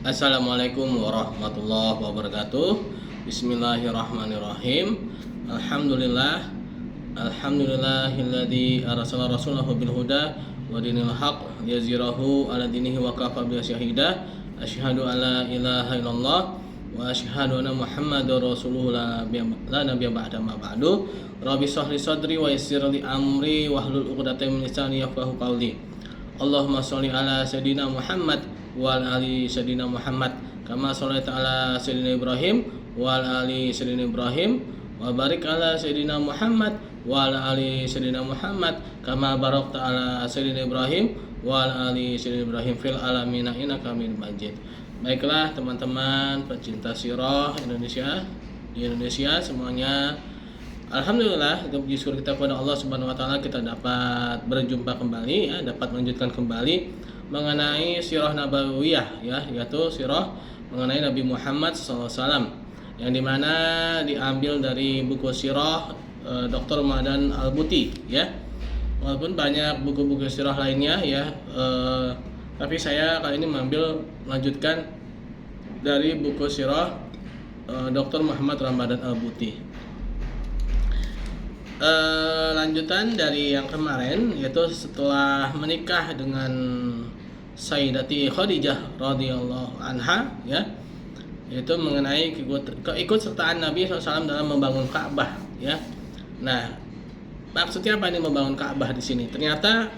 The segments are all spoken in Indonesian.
Assalamualaikum warahmatullahi wabarakatuh. Bismillahirrahmanirrahim. Alhamdulillah. Alhamdulillahilladzi arsala rasulahu bil huda wa dinil haq liyuzhirahu ala dinihi wa kafa bihi syahida. Asyhadu an la ilaha illallah wa asyhadu anna Muhammadar rasulullah la nabiyya ba'da ma ba'du. Rabbi shrah li sadri wa yassir li amri wahlul 'uqdatam min lisani yafqahu qawli. Allahumma sholli ala sayidina Muhammad wa ala ali sayidina Muhammad kama shallaita ala sayidina Ibrahim wa ala ali sayidina Ibrahim wa barik ala sayidina Muhammad wa ala ali sayidina Muhammad kama barakta ala sayidina Ibrahim wa ala ali sayidina Ibrahim fil alamin innaka Hamidum Majid. Baiklah teman-teman pecinta sirah Indonesia di Indonesia semuanya, alhamdulillah, kita puji syukur kita kepada Allah Subhanahu wa taala, kita dapat berjumpa kembali ya, dapat melanjutkan kembali mengenai sirah nabawiyah ya, yaitu sirah mengenai Nabi Muhammad SAW, yang dimana diambil dari buku sirah Dr. Madan Al-Buti ya. Walaupun banyak buku-buku sirah lainnya ya, tapi saya kali ini melanjutkan dari buku sirah Dr. Muhammad Ramadan Al-Buti. Lanjutan dari yang kemarin, yaitu setelah menikah dengan Sayyidati Khadijah radhiyallahu anha ya, yaitu mengenai keikutsertaan Nabi SAW dalam membangun Ka'bah ya. Nah, maksudnya apa ini membangun Ka'bah di sini? Ternyata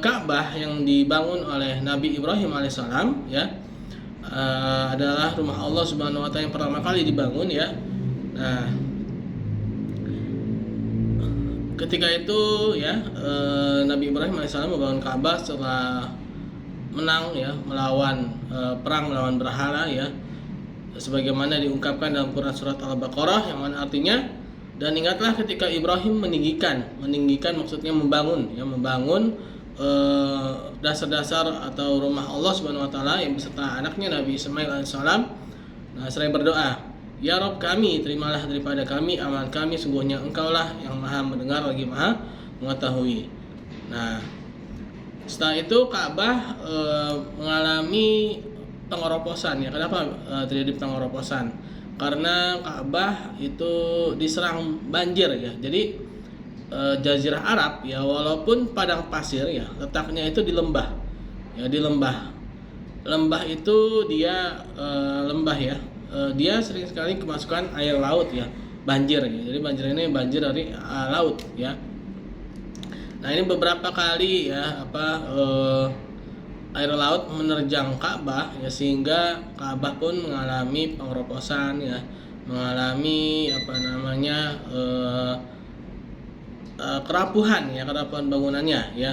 Ka'bah yang dibangun oleh Nabi Ibrahim alaihissalam ya, adalah rumah Allah Subhanahu wa taala yang pertama kali dibangun ya. Nah, ketika itu ya, Nabi Ibrahim AS membangun Ka'bah setelah menang ya, melawan perang melawan berhala ya, sebagaimana diungkapkan dalam Quran surat Al-Baqarah, yang mana artinya, dan ingatlah ketika Ibrahim meninggikan maksudnya membangun ya, membangun dasar-dasar atau rumah Allah Subhanahu wa taala yang beserta anaknya Nabi Ismail alaihissalam. Nah, seraya berdoa, ya Rabb kami, terimalah daripada kami amalan kami, sungguhnya Engkaulah yang maha mendengar lagi maha mengetahui. Nah, setelah itu Ka'bah mengalami pengeroposan ya. Kenapa terjadi pengeroposan? Karena Ka'bah itu diserang banjir ya. Jadi Jazirah Arab ya, walaupun padang pasir ya, letaknya itu di lembah ya, di lembah. Lembah itu dia lembah ya. Dia sering sekali kemasukan air laut ya, banjir ya. Jadi banjir ini banjir dari laut ya. Nah, ini beberapa kali ya air laut menerjang Ka'bah ya, sehingga Ka'bah pun mengalami pengeroposan ya, mengalami kerapuhan ya, kerapuhan bangunannya ya.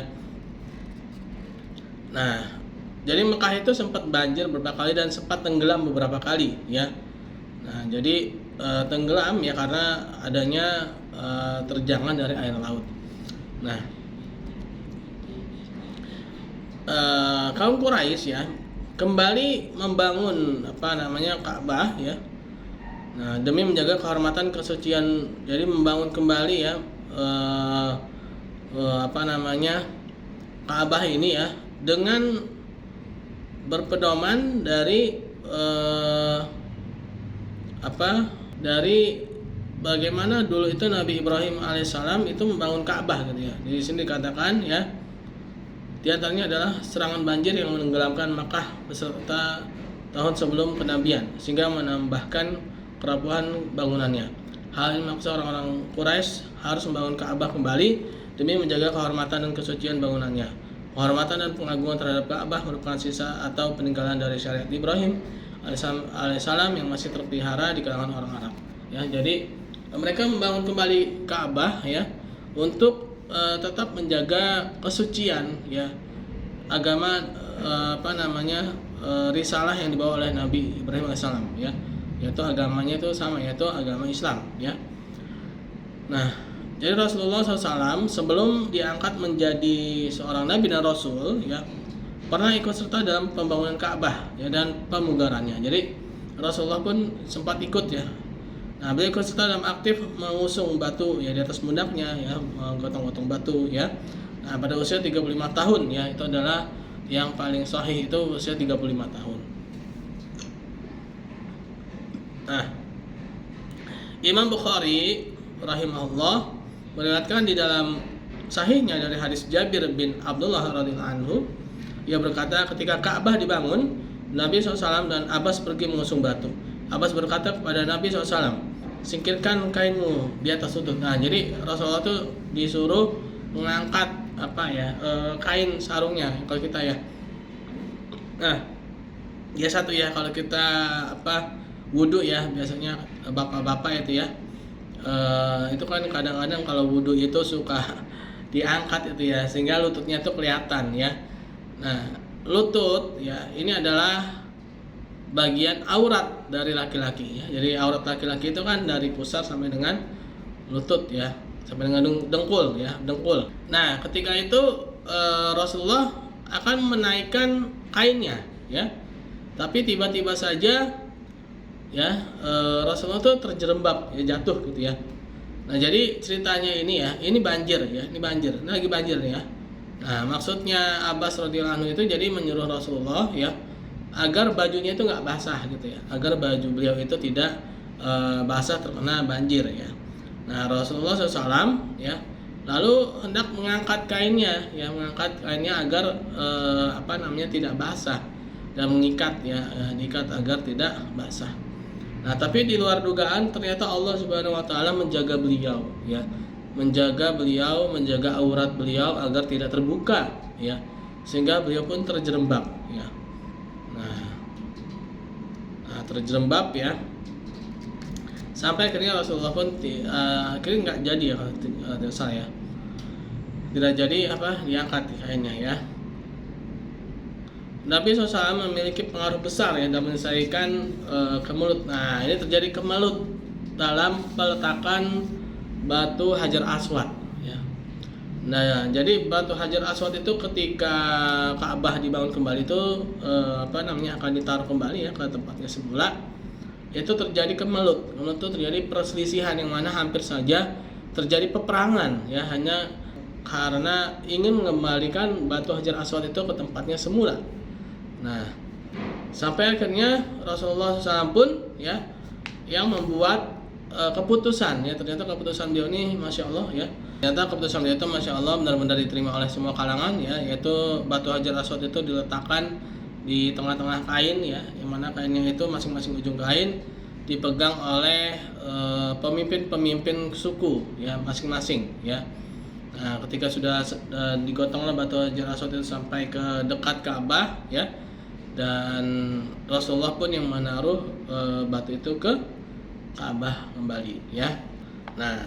Nah, jadi Mekah itu sempat banjir beberapa kali dan sempat tenggelam beberapa kali ya. Nah, jadi tenggelam ya karena adanya terjangan dari air laut. Nah, kaum Quraisy ya kembali membangun Ka'bah ya. Nah, demi menjaga kehormatan kesucian, jadi membangun kembali ya Ka'bah ini ya, dengan berpedoman dari dari bagaimana dulu itu Nabi Ibrahim alaihissalam itu membangun Ka'bah gitu ya. Di sini dikatakan ya, di antaranya adalah serangan banjir yang menenggelamkan Makkah beserta tahun sebelum kenabian, sehingga menambahkan kerapuhan bangunannya. Hal ini maksud orang-orang Quraisy harus membangun Ka'bah kembali demi menjaga kehormatan dan kesucian bangunannya. Kehormatan dan pengagungan terhadap Ka'bah merupakan sisa atau peninggalan dari syariat Ibrahim alaihissalam yang masih terpelihara di kalangan orang Arab. Ya, jadi mereka membangun kembali Ka'bah ya untuk tetap menjaga kesucian ya agama risalah yang dibawa oleh Nabi Ibrahim alaihissalam ya, yaitu agamanya itu sama, yaitu agama Islam ya. Nah, jadi Rasulullah SAW sebelum diangkat menjadi seorang Nabi dan Rasul ya, pernah ikut serta dalam pembangunan Ka'bah ya dan pemugarannya. Jadi Rasulullah pun sempat ikut ya. Nah, beliau ikut serta dalam aktif mengusung batu ya di atas pundaknya ya, menggotong-gotong batu ya. Nah, pada usia 35 tahun ya, itu adalah yang paling sahih, itu usia 35 tahun. Nah, Imam Bukhari rahimahullah meriwayatkan di dalam sahihnya dari hadis Jabir bin Abdullah radhiyallahu anhu, ia berkata ketika Ka'bah dibangun, Nabi SAW dan Abbas pergi mengusung batu. Abbas berkata kepada Nabi SAW, singkirkan kainmu di atas lutut. Nah, jadi Rasulullah itu disuruh mengangkat kain sarungnya kalau kita ya. Nah, ya satu ya kalau kita wudhu ya, biasanya bapak-bapak itu ya, itu kan kadang-kadang kalau wudhu itu suka diangkat itu ya, sehingga lututnya itu kelihatan ya. Nah, lutut ya ini adalah bagian aurat dari laki-laki ya. Jadi aurat laki-laki itu kan dari pusar sampai dengan lutut ya, sampai dengan dengkul ya, dengkul. Nah, ketika itu Rasulullah akan menaikkan kainnya ya. Tapi tiba-tiba saja ya Rasulullah itu terjerembab ya, jatuh gitu ya. Nah, jadi ceritanya ini ya, ini banjir ya, ini banjir. Nah, lagi banjir nih ya. Nah, maksudnya Abbas radhiyallahu anhu itu jadi menyuruh Rasulullah ya agar bajunya itu nggak basah gitu ya, agar baju beliau itu tidak basah terkena banjir ya. Nah, Rasulullah SAW ya lalu hendak mengangkat kainnya ya, mengangkat kainnya agar tidak basah dan mengikat ya, diikat agar tidak basah. Nah, tapi di luar dugaan ternyata Allah Subhanahu wa taala menjaga beliau ya. Menjaga aurat beliau agar tidak terbuka ya. Sehingga beliau pun terjerembab ya. Nah, terjerembab ya. Sampai akhirnya Rasulullah pun akhirnya nggak jadi ya kalau tidak salah ya. Tidak jadi diangkat kainnya ya. Nabi SAW memiliki pengaruh besar ya dalam menyelesaikan kemelut. Nah, ini terjadi kemelut dalam peletakan batu Hajar Aswad ya. Nah, jadi batu Hajar Aswad itu ketika Ka'bah dibangun kembali itu akan ditaruh kembali ya ke tempatnya semula. Itu terjadi kemelut. Kemelut itu terjadi perselisihan yang mana hampir saja terjadi peperangan ya, hanya karena ingin mengembalikan batu Hajar Aswad itu ke tempatnya semula. Nah, sampai akhirnya Rasulullah SAW pun ya yang membuat keputusan ya. Ternyata keputusan beliau ini Masya Allah ya. Ternyata keputusan beliau itu Masya Allah benar-benar diterima oleh semua kalangan ya, yaitu batu Hajar Aswad itu diletakkan di tengah-tengah kain ya, yang mana kainnya itu masing-masing ujung kain dipegang oleh pemimpin-pemimpin suku ya masing-masing ya. Nah, ketika sudah digotonglah batu Hajar Aswad itu sampai ke dekat Ka'bah ya, dan Rasulullah pun yang menaruh batu itu ke Ka'bah kembali ya. Nah,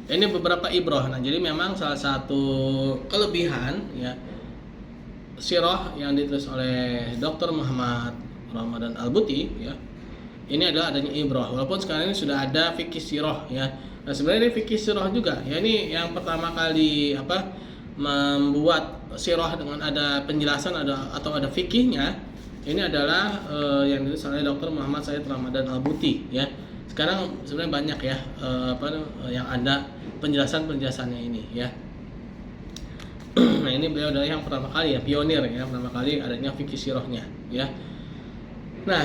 ini beberapa ibrah. Nah, jadi memang salah satu kelebihan ya sirah yang ditulis oleh Dr. Muhammad Ramadan Al-Buti ya, ini adalah adanya ibrah. Walaupun sekarang ini sudah ada fikih sirah ya. Nah, sebenarnya ini fikih sirah juga ya, ini yang pertama kali membuat sirah dengan ada penjelasan atau ada fikihnya. Ini adalah yang ditulis oleh Dr. Muhammad Said Ramadan Al-Buti ya. Sekarang sebenarnya banyak ya yang ada penjelasannya ini ya. Nah, ini beliau adalah yang pertama kali ya, pionir ya, pertama kali adanya fikih sirahnya ya. Nah,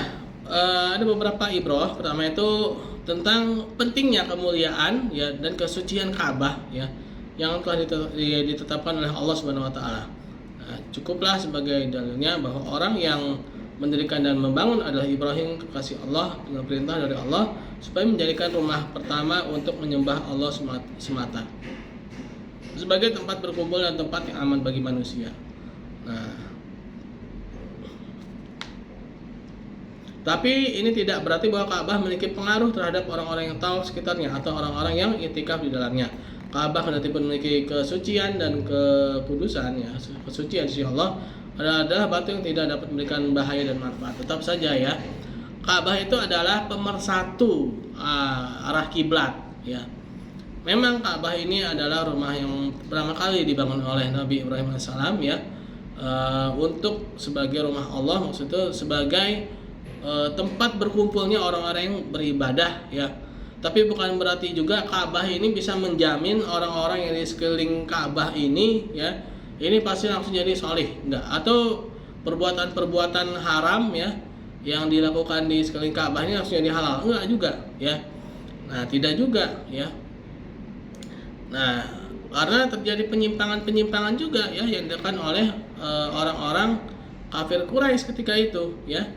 ada beberapa ibrah. Pertama itu tentang pentingnya kemuliaan ya dan kesucian Ka'bah ya yang telah ditetapkan oleh Allah Subhanahu wa taala. Nah, cukuplah sebagai dalilnya bahwa orang yang mendirikan dan membangun adalah Ibrahim, kekasih Allah, dengan perintah dari Allah supaya menjadikan rumah pertama untuk menyembah Allah semata sebagai tempat berkumpul dan tempat yang aman bagi manusia. Nah, tapi ini tidak berarti bahwa Ka'bah memiliki pengaruh terhadap orang-orang yang tahu sekitarnya atau orang-orang yang i'tikaf di dalamnya. Ka'bah kendati pun memiliki kesucian dan kekudusan ya, kesucian di sisi Allah adalah batu yang tidak dapat memberikan bahaya dan manfaat. Tetap saja ya, Ka'bah itu adalah pemersatu arah kiblat ya. Memang Ka'bah ini adalah rumah yang pertama kali dibangun oleh Nabi Ibrahim AS ya, untuk sebagai rumah Allah, maksudnya sebagai tempat berkumpulnya orang-orang yang beribadah ya. Tapi bukan berarti juga Ka'bah ini bisa menjamin orang-orang yang di sekeliling Ka'bah ini ya, ini pasti langsung jadi solih, enggak. Atau perbuatan-perbuatan haram ya yang dilakukan di sekeliling Ka'bah ini langsung jadi halal? Enggak juga, ya. Nah, tidak juga, ya. Nah, karena terjadi penyimpangan-penyimpangan juga, ya, yang dilakukan oleh orang-orang kafir Quraisy ketika itu, ya.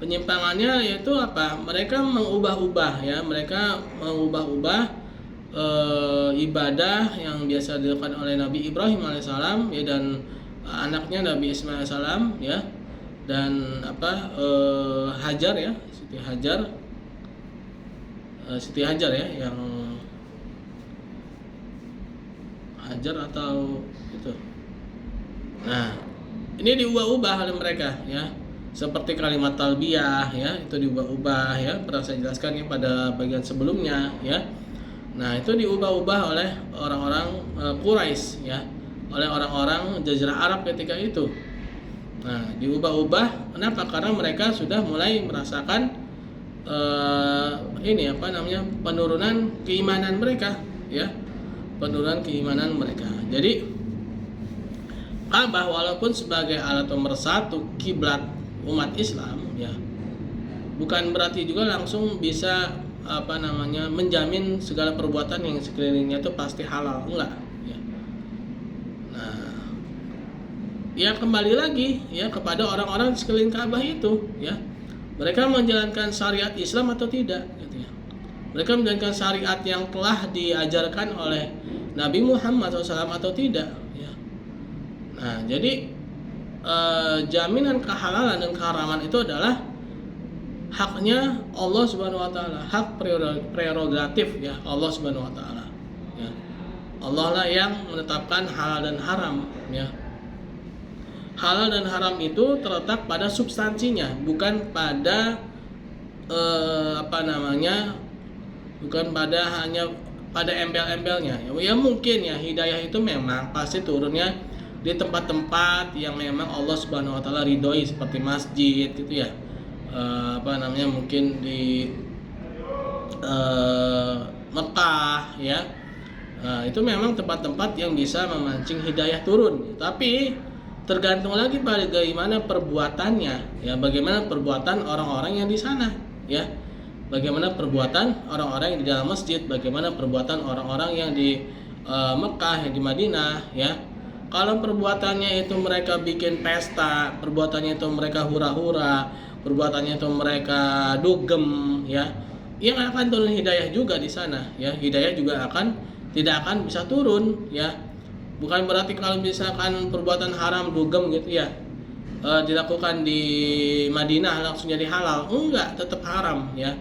Penyimpangannya yaitu apa? Mereka mengubah-ubah, ya. Mereka mengubah-ubah ibadah yang biasa dilakukan oleh Nabi Ibrahim alaihissalam, ya, dan anaknya Nabi Ismail alaihissalam, ya, dan Hajar, ya, Siti Hajar, ya, yang Hajar atau itu. Nah, ini diubah-ubah oleh mereka, ya, seperti kalimat talbiyah, ya, itu diubah-ubah, ya, pernah saya jelaskan ya pada bagian sebelumnya, ya. Nah, itu diubah-ubah oleh orang-orang Quraisy, ya, oleh orang-orang Jazirah Arab ketika itu. Nah, diubah-ubah, kenapa? Karena mereka sudah mulai merasakan penurunan keimanan mereka, ya, penurunan keimanan mereka. Jadi Ka'bah walaupun sebagai alat pemersatu kiblat umat Islam, ya, bukan berarti juga langsung bisa menjamin segala perbuatan yang sekelilingnya itu pasti halal, enggak, ya. Nah, ya kembali lagi, ya, kepada orang-orang di sekeliling Ka'bah itu, ya, mereka menjalankan syariat Islam atau tidak, gitu, ya. Mereka menjalankan syariat yang telah diajarkan oleh Nabi Muhammad SAW atau tidak, ya. Nah, jadi jaminan kehalalan dan keharaman itu adalah haknya Allah Subhanahu wa taala, hak prerogatif, ya, Allah Subhanahu wa taala, ya. Allah lah yang menetapkan halal dan haram, ya. Halal dan haram itu terletak pada substansinya, bukan pada bukan pada hanya pada embel-embelnya. Ya mungkin, ya, hidayah itu memang pasti turunnya di tempat-tempat yang memang Allah Subhanahu wa taala ridhoi, seperti masjid gitu, ya. Mungkin di Mekah, ya. Itu memang tempat-tempat yang bisa memancing hidayah turun, tapi tergantung lagi pada bagaimana perbuatannya, ya, bagaimana perbuatan orang-orang yang di sana, ya, bagaimana perbuatan orang-orang yang di dalam masjid, bagaimana perbuatan orang-orang yang di Mekah, yang di Madinah, ya. Kalau perbuatannya itu mereka bikin pesta, perbuatannya itu mereka hura-hura, perbuatannya itu mereka dugem, ya, yang akan turun hidayah juga di sana, ya. Hidayah juga tidak akan bisa turun, ya. Bukan berarti kalau misalkan perbuatan haram dugem gitu, ya, dilakukan di Madinah langsung jadi halal. Enggak, tetap haram, ya.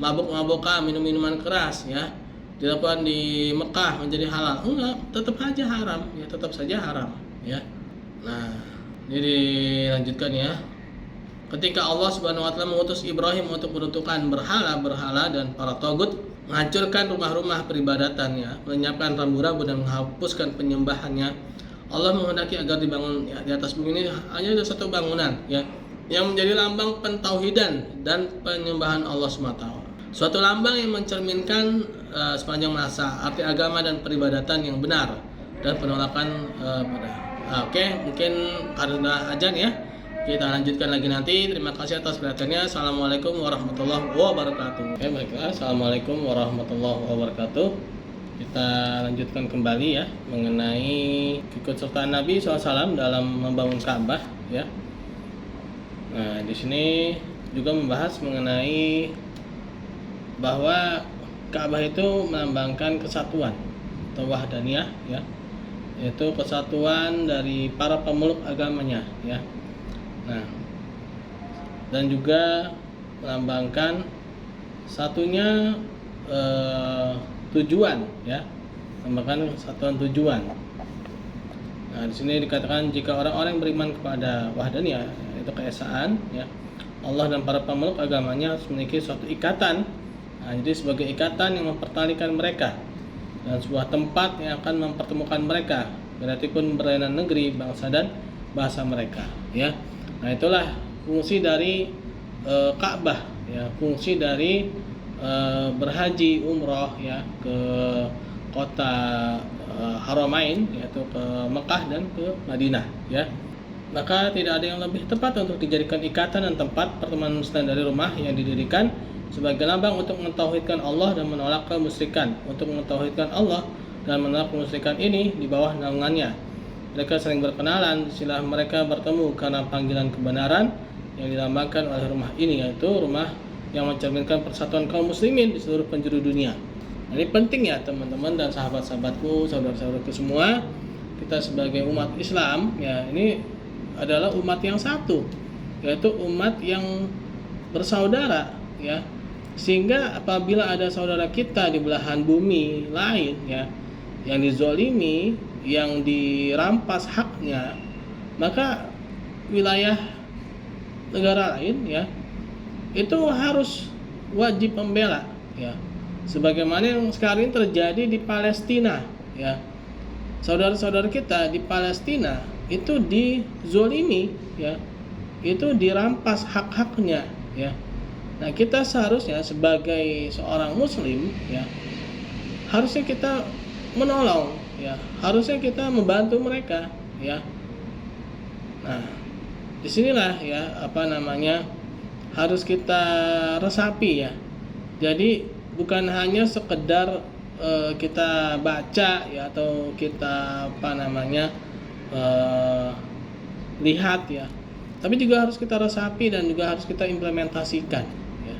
Mabuk-mabukan, minum-minuman keras, ya, dilakukan di Mekah menjadi halal. Enggak, tetap aja haram, ya, tetap saja haram, ya. Nah, jadi lanjutkan, ya. Ketika Allah Subhanahu wa taala mengutus Ibrahim untuk menentukan berhala-berhala dan para togut, menghancurkan rumah-rumah peribadatannya, menyiapkan rambu-rambu dan menghapuskan penyembahannya, Allah menghendaki agar dibangun, ya, di atas bumi ini hanya ada satu bangunan, ya, yang menjadi lambang pentauhidan dan penyembahan Allah SWT. Suatu lambang yang mencerminkan sepanjang masa arti agama dan peribadatan yang benar dan penolakan Oke, mungkin karena azan, ya. Kita lanjutkan lagi nanti. Terima kasih atas perhatiannya. Assalamualaikum warahmatullahi wabarakatuh. Oke, baiklah. Assalamualaikum warahmatullahi wabarakatuh. Kita lanjutkan kembali, ya, mengenai keikutsertaan Nabi SAW dalam membangun Ka'bah, ya. Nah, di sini juga membahas mengenai bahwa Ka'bah itu melambangkan kesatuan atau wahdaniyah, ya, yaitu kesatuan dari para pemeluk agamanya, ya. Nah, dan juga melambangkan satunya tujuan, ya, melambangkan satuan tujuan. Nah, di sini dikatakan jika orang-orang beriman kepada wahdaniyah, yaitu keesaan, ya, Allah dan para pemeluk agamanya harus memiliki suatu ikatan. Nah, jadi sebagai ikatan yang mempertalikan mereka dan sebuah tempat yang akan mempertemukan mereka, berarti pun berlainan negeri, bangsa dan bahasa mereka, ya. Nah, itulah fungsi dari Ka'bah, ya, fungsi dari berhaji umroh, ya, ke kota Haramain, yaitu ke Mekah dan ke Madinah, ya. maka tidak ada yang lebih tepat untuk dijadikan ikatan dan tempat pertemuan muslim dari rumah yang didirikan sebagai lambang untuk mentauhidkan Allah dan menolak kemusyrikan. Untuk mentauhidkan Allah dan menolak kemusyrikan ini di bawah naungannya. Mereka saling berkenalan setelah mereka bertemu karena panggilan kebenaran yang dilambangkan oleh rumah ini, yaitu rumah yang mencerminkan persatuan kaum muslimin di seluruh penjuru dunia. Nah, ini penting ya teman-teman dan sahabat-sahabatku, saudara-saudaraku semua. Kita sebagai umat Islam ya, ini adalah umat yang satu, yaitu umat yang bersaudara ya. Sehingga apabila ada saudara kita di belahan bumi lain ya yang dizolimi, yang dirampas haknya, maka wilayah negara lain ya itu harus wajib membela ya. Sebagaimana yang sekarang ini terjadi di Palestina ya. Saudara-saudara kita di Palestina itu dizolimi ya. Itu dirampas hak-haknya ya. Nah, kita seharusnya sebagai seorang muslim ya, harusnya kita menolong ya, harusnya kita membantu mereka ya. Nah, disinilah ya harus kita resapi ya. Jadi bukan hanya sekedar kita baca ya atau kita lihat ya, tapi juga harus kita resapi dan juga harus kita implementasikan ya.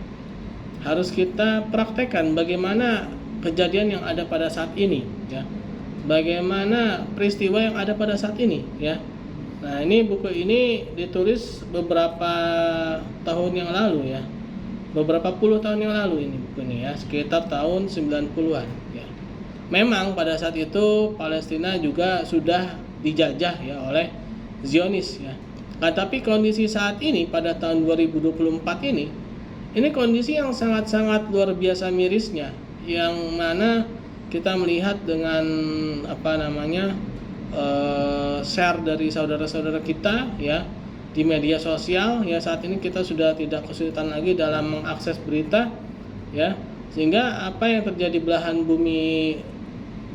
Harus kita praktekkan bagaimana kejadian yang ada pada saat ini ya, bagaimana peristiwa yang ada pada saat ini ya. Nah, ini buku ini ditulis beberapa tahun yang lalu ya, beberapa puluh tahun yang lalu ini buku ini ya, sekitar tahun 90-an ya. Memang pada saat itu Palestina juga sudah dijajah ya oleh Zionis ya. Nah, tapi kondisi saat ini pada tahun 2024 ini kondisi yang sangat-sangat luar biasa mirisnya, yang mana kita melihat dengan share dari saudara-saudara kita ya di media sosial ya. Saat ini kita sudah tidak kesulitan lagi dalam mengakses berita ya, sehingga apa yang terjadi belahan bumi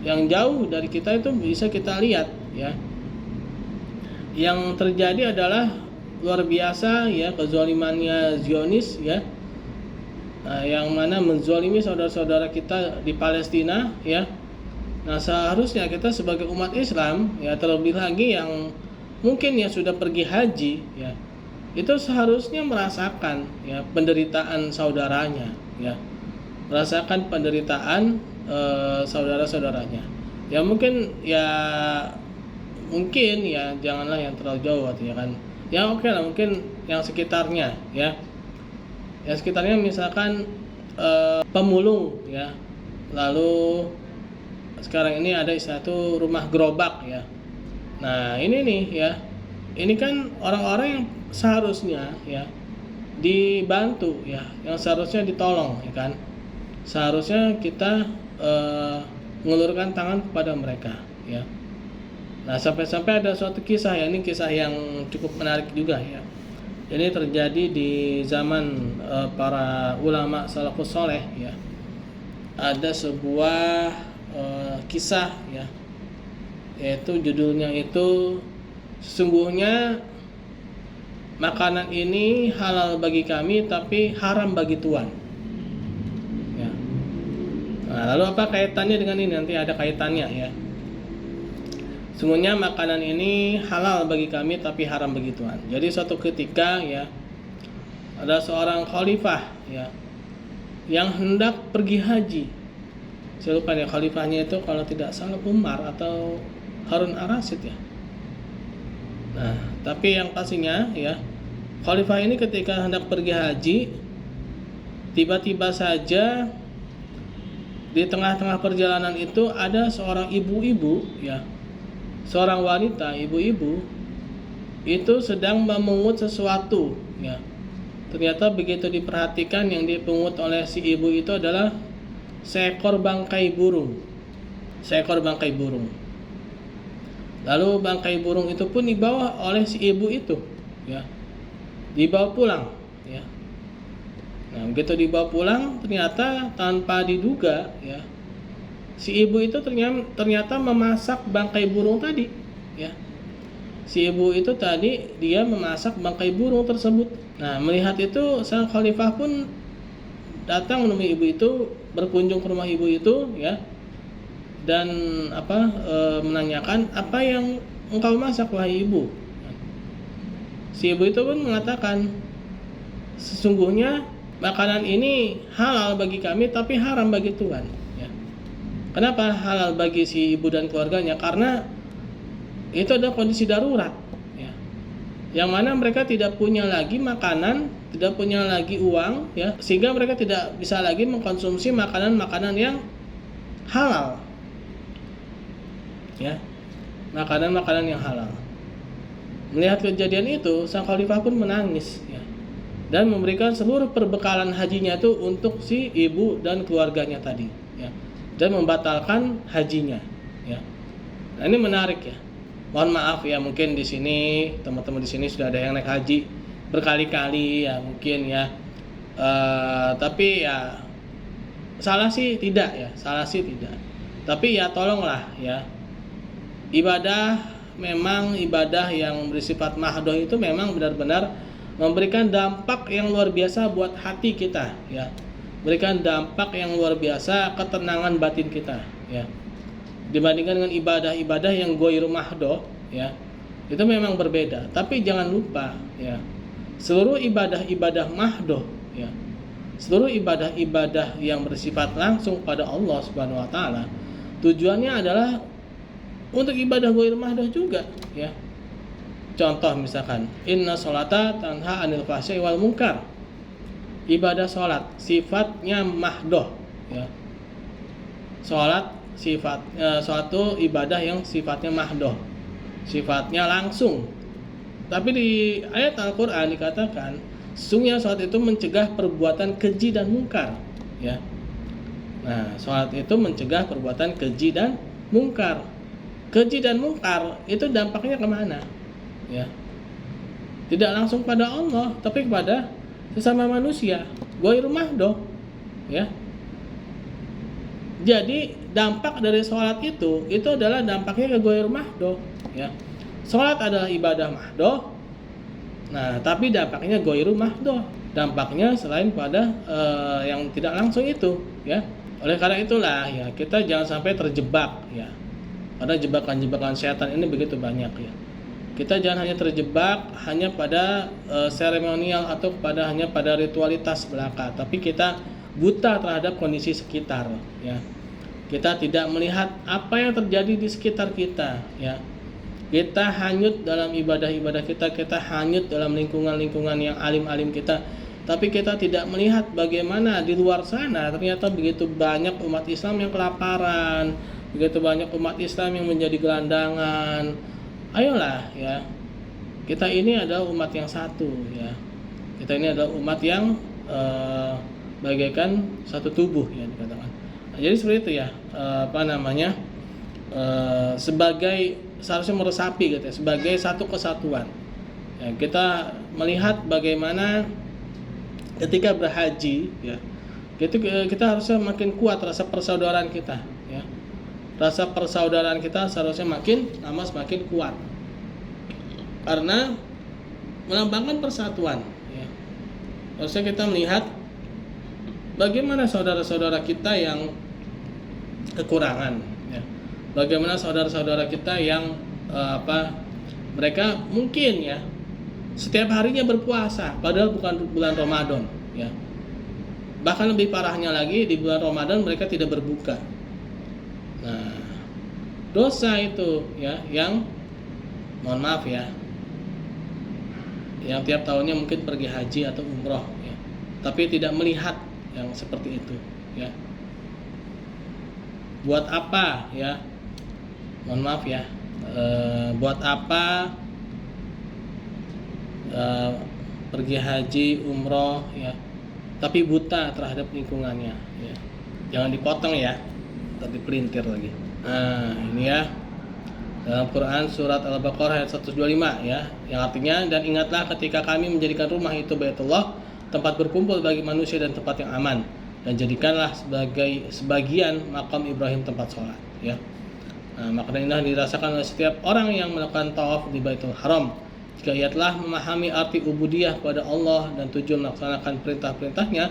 yang jauh dari kita itu bisa kita lihat ya. Yang terjadi adalah luar biasa ya, kezalimannya Zionis ya. Nah, yang mana menzalimi saudara-saudara kita di Palestina ya. Nah, seharusnya kita sebagai umat Islam ya, terlebih lagi yang mungkin ya sudah pergi haji ya, itu seharusnya merasakan ya penderitaan saudaranya ya, merasakan penderitaan saudara-saudaranya ya. Mungkin ya janganlah yang terlalu jauh artinya kan ya, oke lah, mungkin yang sekitarnya ya, yang sekitarnya misalkan pemulung ya, lalu sekarang ini ada satu rumah gerobak ya. Nah, ini nih ya, ini kan orang-orang yang seharusnya ya dibantu ya, yang seharusnya ditolong ya kan. Seharusnya kita mengulurkan tangan kepada mereka ya. Nah, sampai-sampai ada suatu kisah ya, ini kisah yang cukup menarik juga ya. Ini terjadi di zaman para ulama salafus saleh ya. Ada sebuah kisah ya, yaitu judulnya itu sesungguhnya makanan ini halal bagi kami tapi haram bagi Tuhan ya. Nah, lalu apa kaitannya dengan ini? Nanti ada kaitannya ya. Sesungguhnya makanan ini halal bagi kami tapi haram bagi Tuhan. Jadi suatu ketika ya, ada seorang khalifah ya yang hendak pergi haji. Saya lupa ya khalifahnya itu, kalau tidak salah Umar atau Harun ar-Rasyid ya. Nah, tapi yang pastinya ya, khalifah ini ketika hendak pergi haji, tiba-tiba saja di tengah-tengah perjalanan itu ada seorang ibu-ibu ya, seorang wanita ibu-ibu itu sedang memungut sesuatu ya. Ternyata begitu diperhatikan, yang dipungut oleh si ibu itu adalah seekor bangkai burung. Lalu bangkai burung itu pun dibawa oleh si ibu itu ya, dibawa pulang ya. Nah, begitu dibawa pulang, ternyata tanpa diduga ya, si ibu itu ternyata memasak bangkai burung tadi ya. si ibu itu tadi dia memasak bangkai burung tersebut. Nah, melihat itu sang khalifah pun datang menemui ibu itu, berkunjung ke rumah ibu itu ya, dan menanyakan, apa yang engkau masak wahai ibu? Si ibu itu pun mengatakan, sesungguhnya makanan ini halal bagi kami tapi haram bagi Tuhan ya. Kenapa halal bagi si ibu dan keluarganya? Karena itu adalah kondisi darurat ya, yang mana mereka tidak punya lagi makanan, tidak punya lagi uang ya, sehingga mereka tidak bisa lagi mengkonsumsi makanan-makanan yang halal ya, makanan-makanan yang halal. Melihat kejadian itu, sang khalifah pun menangis ya, dan memberikan seluruh perbekalan hajinya itu untuk si ibu dan keluarganya tadi ya, dan membatalkan hajinya ya. Nah, ini menarik ya. Mohon maaf ya, mungkin di sini teman-teman di sini sudah ada yang naik haji berkali-kali ya mungkin ya, tapi ya salah sih tidak ya, salah sih tidak. Tapi ya tolonglah ya, ibadah yang bersifat mahdoh itu memang benar-benar memberikan dampak yang luar biasa buat hati kita ya, berikan dampak yang luar biasa, ketenangan batin kita ya, dibandingkan dengan ibadah-ibadah yang ghairu mahdoh ya, itu memang berbeda. Tapi jangan lupa ya, seluruh ibadah-ibadah mahdoh ya, seluruh ibadah-ibadah yang bersifat langsung pada Allah Subhanahu wa taala, tujuannya adalah untuk ibadah ghairu mahdoh juga ya. Contoh misalkan, inna sholata tanha anil fahsya'i wal munkar. Ibadah sholat sifatnya mahdoh ya. Sholat suatu ibadah yang sifatnya mahdoh, sifatnya langsung. Tapi di ayat Al-Quran dikatakan, sesungguhnya sholat itu mencegah perbuatan keji dan mungkar ya. Nah, sholat itu mencegah perbuatan keji dan mungkar. Keji dan mungkar itu dampaknya kemana ya? Tidak langsung pada Allah, tapi kepada sesama manusia, ghairu mahdoh ya. Jadi dampak dari sholat itu adalah dampaknya ke ghairu mahdoh ya. Sholat adalah ibadah mahdoh, nah tapi dampaknya ghairu mahdoh, dampaknya selain pada yang tidak langsung itu ya. Oleh karena itulah ya, kita jangan sampai terjebak ya, karena jebakan-jebakan setan ini begitu banyak ya. Kita jangan hanya terjebak hanya pada seremonial atau hanya pada ritualitas belaka, tapi kita buta terhadap kondisi sekitar ya. Kita tidak melihat apa yang terjadi di sekitar kita ya. Kita hanyut dalam ibadah-ibadah kita hanyut dalam lingkungan-lingkungan yang alim-alim kita, tapi kita tidak melihat bagaimana di luar sana ternyata begitu banyak umat Islam yang kelaparan, begitu banyak umat Islam yang menjadi gelandangan. Ayolah ya, kita ini adalah umat yang satu ya. Kita ini adalah umat yang bagaikan satu tubuh ya dikatakan. Nah, jadi seperti itu ya, sebagai seharusnya meresapi gitu ya, sebagai satu kesatuan. Ya, kita melihat bagaimana ketika berhaji ya, kita harusnya makin kuat rasa persaudaraan kita ya. Rasa persaudaraan kita seharusnya makin lama semakin kuat, karena melambangkan persatuan ya. Harusnya kita melihat bagaimana saudara-saudara kita yang kekurangan ya. Bagaimana saudara-saudara kita yang mereka mungkin ya setiap harinya berpuasa padahal bukan bulan Ramadan ya. Bahkan lebih parahnya lagi, di bulan Ramadan mereka tidak berbuka. Nah, dosa itu ya, yang mohon maaf ya, yang tiap tahunnya mungkin pergi haji atau umroh ya, tapi tidak melihat yang seperti itu ya. Buat apa ya, mohon maaf ya, buat apa pergi haji umroh ya, tapi buta terhadap lingkungannya ya. Jangan dipotong ya, tapi pelintir lagi. Nah, ini ya, dalam Quran surat Al-Baqarah ayat 125 ya, yang artinya, dan ingatlah ketika kami menjadikan rumah itu Baitullah, tempat berkumpul bagi manusia dan tempat yang aman, dan jadikanlah sebagai sebagian makam Ibrahim tempat sholat ya. Nah, makna inilah dirasakan oleh setiap orang yang melakukan tawaf di Baitul Haram. Jika ia telah memahami arti ubudiyah kepada Allah dan tujuan melaksanakan perintah-perintahnya,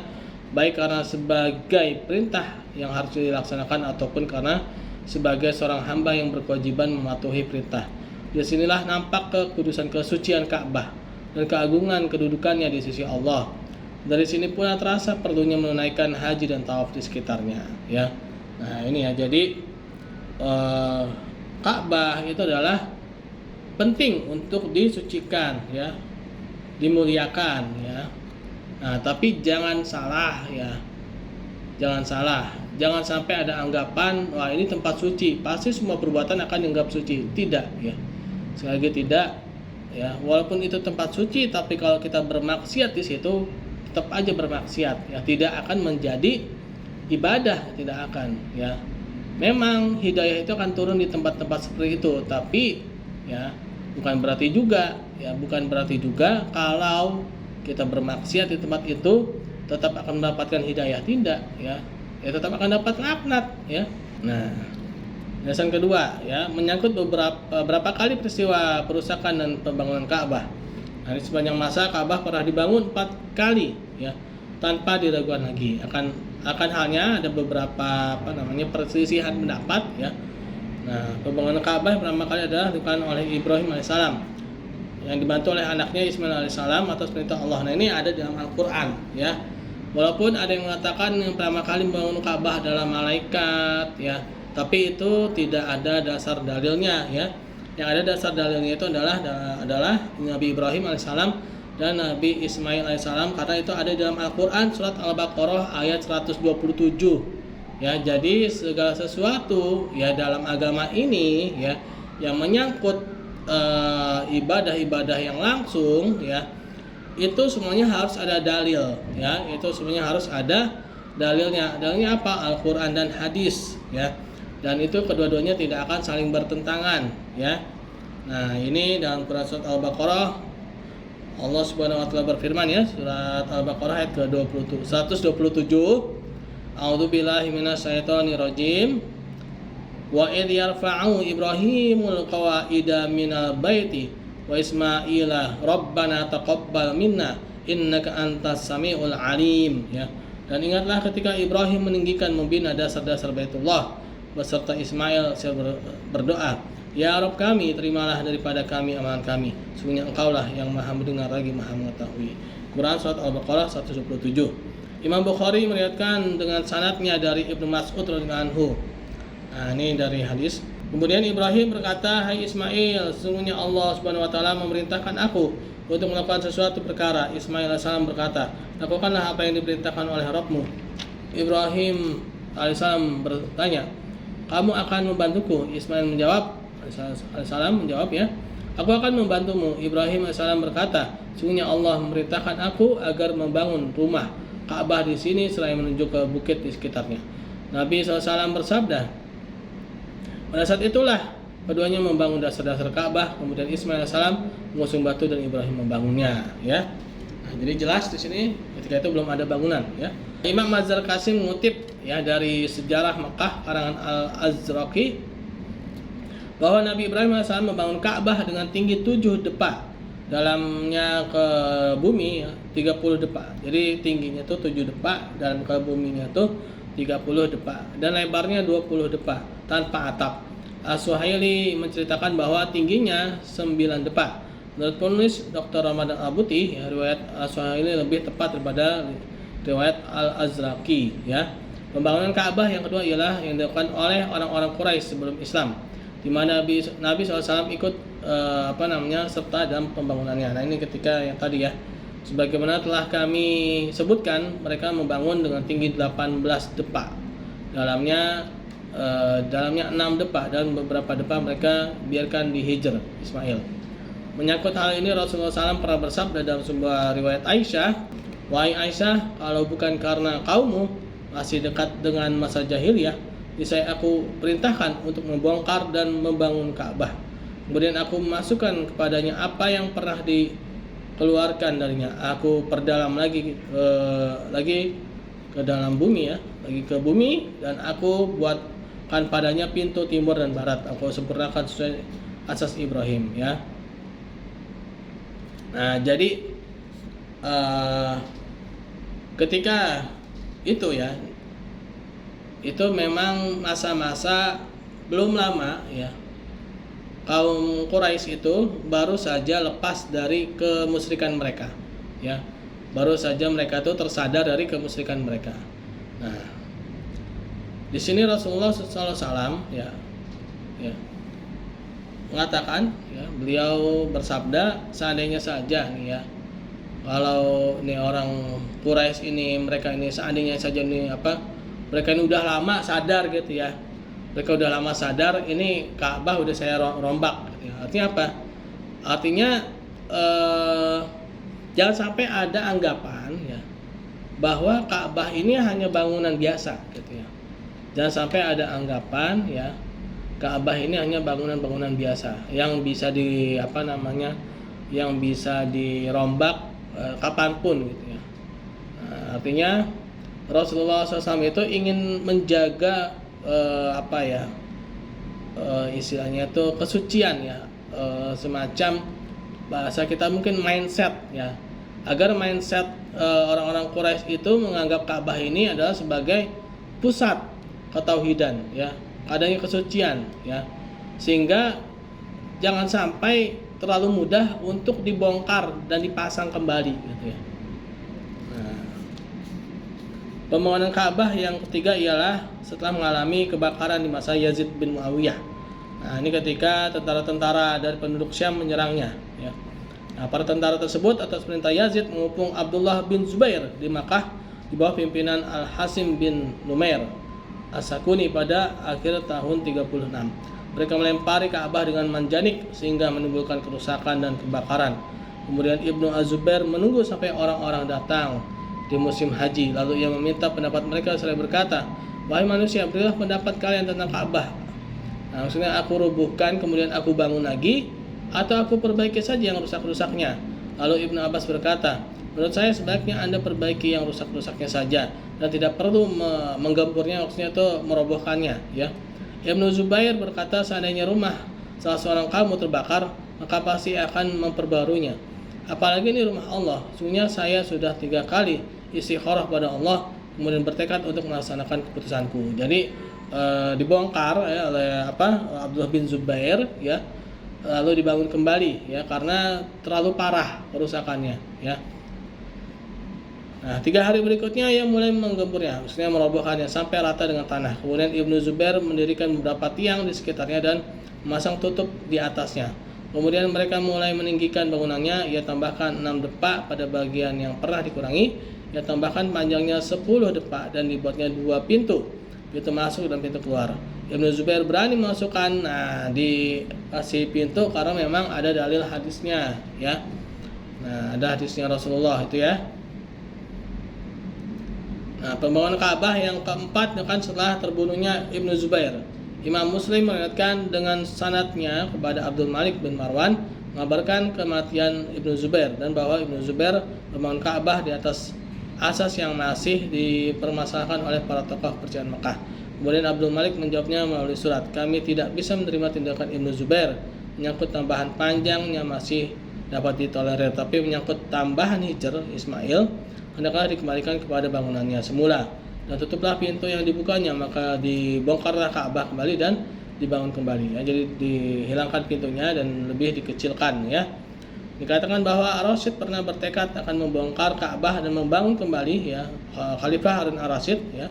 baik karena sebagai perintah yang harus dilaksanakan ataupun karena sebagai seorang hamba yang berkewajiban mematuhi perintah. Di sinilah nampak kekudusan kesucian Ka'bah dan keagungan kedudukannya di sisi Allah. Dari sini pula terasa perlunya menunaikan haji dan tawaf di sekitarnya, ya. Nah, ini ya, jadi Ka'bah itu adalah penting untuk disucikan, ya, dimuliakan, ya. Nah, tapi jangan salah, ya, jangan sampai ada anggapan wah ini tempat suci, pasti semua perbuatan akan dianggap suci. Tidak, ya, sekali lagi tidak, ya. Walaupun itu tempat suci, tapi kalau kita bermaksiat di situ, tetap aja bermaksiat, ya, tidak akan menjadi ibadah, tidak akan, ya. Memang hidayah itu akan turun di tempat-tempat seperti itu, tapi ya bukan berarti juga kalau kita bermaksiat di tempat itu tetap akan mendapatkan hidayah, tidak, ya. Ya tetap akan dapat laknat, ya. Nah, alasan kedua, ya, menyangkut beberapa kali peristiwa perusakan dan pembangunan Ka'bah. Nah, di sepanjang masa Ka'bah pernah dibangun 4 kali, ya, tanpa diragukan lagi. Akan halnya ada beberapa perselisihan pendapat, ya. Nah, pembangunan Ka'bah pertama kali adalah dilakukan oleh Ibrahim alaihissalam yang dibantu oleh anaknya Ismail alaihissalam atas perintah Allah. Nah, ini ada dalam Al-Qur'an, ya. Walaupun ada yang mengatakan yang pertama kali membangun Ka'bah adalah malaikat, ya, tapi itu tidak ada dasar dalilnya, ya. Yang ada dasar dalilnya itu adalah Nabi Ibrahim alaihissalam dan Nabi Ismail alaihissalam, karena itu ada dalam Al-Quran surat Al-Baqarah ayat 127. Ya, jadi segala sesuatu, ya, dalam agama ini, ya, yang menyangkut ibadah-ibadah yang langsung, ya, itu semuanya harus ada dalil, ya, itu semuanya harus ada dalilnya. Dalilnya apa? Al-Quran dan hadis, ya, dan itu kedua-duanya tidak akan saling bertentangan, ya. Nah, ini dalam Quran surat Al-Baqarah Allah Subhanahu wa taala berfirman, ya, surat Al-Baqarah ayat ke-127. A'udzubillahi minasyaitonir rajim. Wa idh yarfa'u Ibrahimul qawaida minal baiti wa Ismaila rabbana taqabbal minna innaka antas samiul alim, ya. Dan ingatlah ketika Ibrahim meninggikan membina dasar-dasar Baitullah beserta Ismail berdoa, ya Rabb kami, terimalah daripada kami amalan kami, sesungguhnya Engkaulah yang Maha mendengar lagi Maha mengetahui. Quran surat Al-Baqarah 127. Imam Bukhari meriwayatkan dengan sanadnya dari Ibnu Mas'ud radhiyallahu anhu. Nah, ini dari hadis. Kemudian Ibrahim berkata, hai Ismail, sesungguhnya Allah Subhanahu wa taala memerintahkan aku untuk melakukan sesuatu perkara. Ismail alaihissalam berkata, lakukanlah apa yang diperintahkan oleh Rabbmu. Ibrahim alaihissalam bertanya, kamu akan membantuku? Ismail alaihissalam menjawab, ya, aku akan membantumu. Ibrahim alaihissalam berkata, sesungguhnya Allah memerintahkan aku agar membangun rumah Ka'bah di sini selain menuju ke bukit di sekitarnya. Nabi SAW bersabda, pada saat itulah keduanya membangun dasar-dasar Ka'bah, kemudian Ismail alaihissalam mengusung batu dan Ibrahim membangunnya, ya. Nah, jadi jelas di sini ketika itu belum ada bangunan, ya. Imam Mazhar Qasim mengutip, ya, dari sejarah Mekah karangan Al-Azraqi bahwa Nabi Ibrahim AS membangun Ka'bah dengan tinggi 7 depa, dalamnya ke bumi, ya, 30 depa. Jadi tingginya tuh 7 depa, dalam ke buminya tuh 30 depa, dan lebarnya 20 depa tanpa atap. As-Suhaili menceritakan bahwa tingginya 9 depa. Menurut penulis Dr. Ramadan Al-Buti, ya, riwayat As-Suhaili lebih tepat daripada riwayat Al-Azraqi, ya. Pembangunan Ka'bah yang kedua ialah yang dilakukan oleh orang-orang Quraisy sebelum Islam, di mana Nabi SAW ikut serta dalam pembangunannya. Nah, ini ketika yang tadi, ya, sebagaimana telah kami sebutkan, mereka membangun dengan tinggi 18 depa, dalamnya 6 depa, dan beberapa depa mereka biarkan di Hijr Ismail. Menyangkut hal ini, Rasulullah SAW pernah bersabda dalam sebuah riwayat Aisyah, wahai Aisyah, kalau bukan karena kaummu masih dekat dengan masa jahiliyah, niscaya aku perintahkan untuk membongkar dan membangun Ka'bah. Kemudian aku memasukkan kepadanya apa yang pernah dikeluarkan darinya. Aku perdalam lagi ke dalam bumi, ya, lagi ke bumi, dan aku buat padanya pintu timur dan barat. Aku sempurnakan sesuai asas Ibrahim, ya. Nah, jadi ketika itu, ya, itu memang masa-masa belum lama, ya, kaum Quraisy itu baru saja lepas dari kemusyrikan mereka, ya, baru saja mereka itu tersadar dari kemusyrikan mereka. Nah, di sini Rasulullah SAW, ya, mengatakan, ya, beliau bersabda, seandainya saja nih, ya, kalau nih orang Quraisy ini, mereka ini seandainya saja nih mereka ini udah lama sadar gitu, ya, mereka udah lama sadar ini Ka'bah udah saya rombak, gitu ya. Artinya apa? Artinya jangan sampai ada anggapan, ya, bahwa Ka'bah ini hanya bangunan biasa, gitu ya. Jangan sampai ada anggapan, ya, Ka'bah ini hanya bangunan-bangunan biasa yang bisa yang bisa dirombak kapanpun, gitu ya. Nah, artinya Rasulullah SAW itu ingin menjaga istilahnya itu kesucian, ya, semacam bahasa kita mungkin mindset, ya, agar mindset orang-orang Quraisy itu menganggap Ka'bah ini adalah sebagai pusat ketauhidan, ya, adanya kesucian, ya, sehingga jangan sampai terlalu mudah untuk dibongkar dan dipasang kembali, gitu ya. Nah, pembangunan Ka'bah yang ketiga ialah setelah mengalami kebakaran di masa Yazid bin Muawiyah. Nah, ini ketika tentara-tentara dari penduduk Syam menyerangnya, ya. Nah, para tentara tersebut atas perintah Yazid mengepung Abdullah bin Zubair di Makkah di bawah pimpinan Al-Hasim bin Numair As-Sakuni pada akhir tahun 36. Mereka melempari Ka'bah dengan manjanik sehingga menimbulkan kerusakan dan kebakaran. Kemudian Ibnu Az-Zubair menunggu sampai orang-orang datang di musim haji. Lalu ia meminta pendapat mereka seraya berkata, "Wahai manusia, berilah pendapat kalian tentang Ka'bah. Nah, maksudnya aku rubuhkan kemudian aku bangun lagi, atau aku perbaiki saja yang rusak-rusaknya?" Lalu Ibnu Abbas berkata, "Menurut saya sebaiknya Anda perbaiki yang rusak-rusaknya saja dan tidak perlu menggempurnya, maksudnya itu merobohkannya, ya." Ibnu Zubair berkata, "Seandainya rumah salah seorang kamu terbakar, maka pasti akan memperbarunya. Apalagi ini rumah Allah. Sungguhnya saya sudah 3 kali istikharah pada Allah, kemudian bertekad untuk melaksanakan keputusanku." Jadi dibongkar, ya, oleh Abdullah bin Zubair, ya, lalu dibangun kembali, ya, karena terlalu parah kerusakannya, ya. Nah, 3 hari berikutnya ia mulai menggemburnya, maksudnya merobohkannya sampai rata dengan tanah. Kemudian Ibnu Zubair mendirikan beberapa tiang di sekitarnya dan memasang tutup di atasnya. Kemudian mereka mulai meninggikan bangunannya. Ia tambahkan 6 depak pada bagian yang pernah dikurangi. Ia tambahkan panjangnya 10 depak dan dibuatnya 2 pintu masuk dan pintu keluar. Ibnu Zubair berani memasukkan dikasih pintu karena memang ada dalil hadisnya, ya. Nah, ada hadisnya Rasulullah itu, ya. Nah, pembangunan Ka'bah yang keempat kan setelah terbunuhnya Ibnu Zubair. Imam Muslim meriwayatkan dengan sanadnya kepada Abdul Malik bin Marwan mengabarkan kematian Ibnu Zubair dan bahwa Ibnu Zubair membangun Ka'bah di atas asas yang masih dipermasalahkan oleh para tokoh percayaan Mekah. Kemudian Abdul Malik menjawabnya melalui surat, "Kami tidak bisa menerima tindakan Ibnu Zubair menyangkut tambahan panjangnya masih dapat ditolerir, tapi menyangkut tambahan hijr Ismail hendaklah dikembalikan kepada bangunannya semula, dan tutuplah pintu yang dibukanya, maka dibongkarlah Ka'bah kembali dan dibangun kembali." Ya, jadi dihilangkan pintunya dan lebih dikecilkan, ya. Dikatakan bahwa Ar-Rasyid pernah bertekad akan membongkar Ka'bah dan membangun kembali, ya, Khalifah Harun Ar-Rasyid, ya,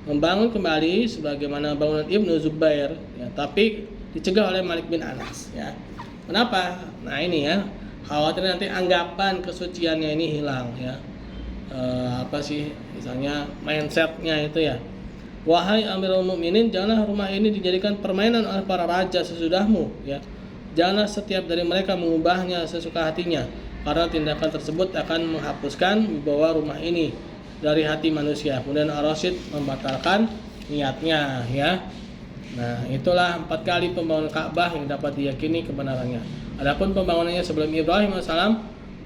membangun kembali sebagaimana bangunan Ibnu Zubair, ya, tapi dicegah oleh Malik bin Anas, ya. Kenapa? Nah, ini, ya, khawatir nanti anggapan kesuciannya ini hilang, ya. Misalnya mindsetnya itu, ya, "Wahai Amirul Mukminin, janganlah rumah ini dijadikan permainan oleh para raja sesudahmu, ya. Janganlah setiap dari mereka mengubahnya sesuka hatinya, karena tindakan tersebut akan menghapuskan wibawa rumah ini dari hati manusia." Kemudian Ar-Rasyid membatalkan niatnya, ya. Nah, itulah 4 kali pembangunan Ka'bah yang dapat diyakini kebenarannya. Adapun pembangunannya sebelum Ibrahim AS,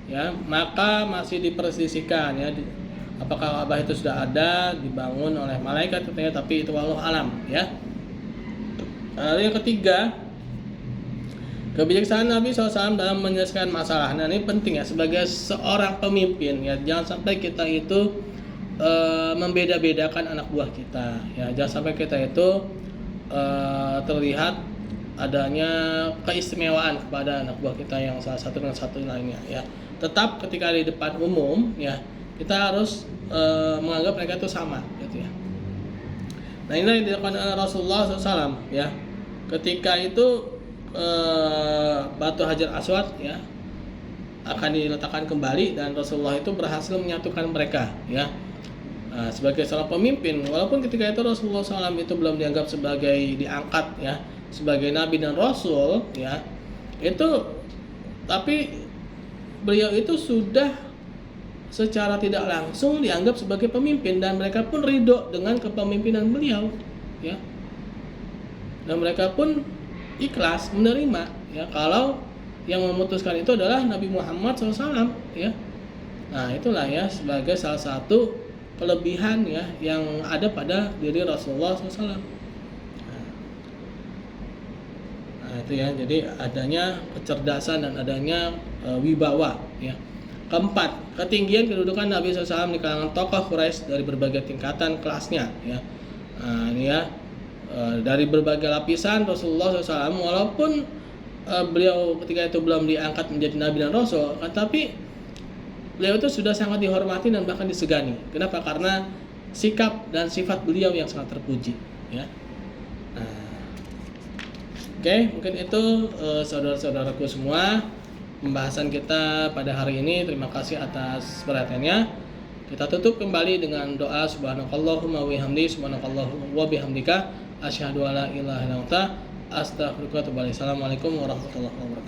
ya, maka masih diperselisihkan, ya, apakah Ka'bah itu sudah ada dibangun oleh malaikat katanya, tapi itu wallahu alam, ya. Yang ketiga, kebijaksanaan Nabi SAW dalam menyelesaikan masalah. Nah, ini penting ya sebagai seorang pemimpin ya, jangan sampai kita itu membeda-bedakan anak buah kita ya, jangan sampai kita itu terlihat adanya keistimewaan kepada anak buah kita yang salah satu dengan satu lainnya ya. Tetap ketika di depan umum ya, kita harus menganggap mereka itu sama gitu ya. Nah, ini yang dilakukan oleh Rasulullah SAW ya. Ketika itu batu Hajar Aswad ya akan diletakkan kembali dan Rasulullah itu berhasil menyatukan mereka ya. Nah, sebagai seorang pemimpin, walaupun ketika itu Rasulullah SAW itu belum dianggap sebagai diangkat ya sebagai nabi dan rasul ya, itu tapi beliau itu sudah secara tidak langsung dianggap sebagai pemimpin dan mereka pun ridho dengan kepemimpinan beliau ya, dan mereka pun ikhlas menerima ya kalau yang memutuskan itu adalah Nabi Muhammad SAW ya. Nah, itulah ya sebagai salah satu kelebihan ya yang ada pada diri Rasulullah SAW. Nah, itu ya, jadi adanya kecerdasan dan adanya wibawa ya. Keempat, ketinggian kedudukan Nabi SAW di kalangan tokoh Quraisy dari berbagai tingkatan kelasnya ya. Nah, ini ya, dari berbagai lapisan Rasulullah SAW, walaupun beliau ketika itu belum diangkat menjadi Nabi dan Rasul, tapi beliau itu sudah sangat dihormati dan bahkan disegani. Kenapa? Karena sikap dan sifat beliau yang sangat terpuji ya. Nah, oke, mungkin itu saudara-saudaraku semua pembahasan kita pada hari ini. Terima kasih atas perhatiannya. Kita tutup kembali dengan doa subhanakallahumma wa bihamdi subhanakallahumma wa bihamdika asyhadu alla ilaha illa anta astaghfiruka wa atubu ilaik. Assalamualaikum warahmatullahi wabarakatuh.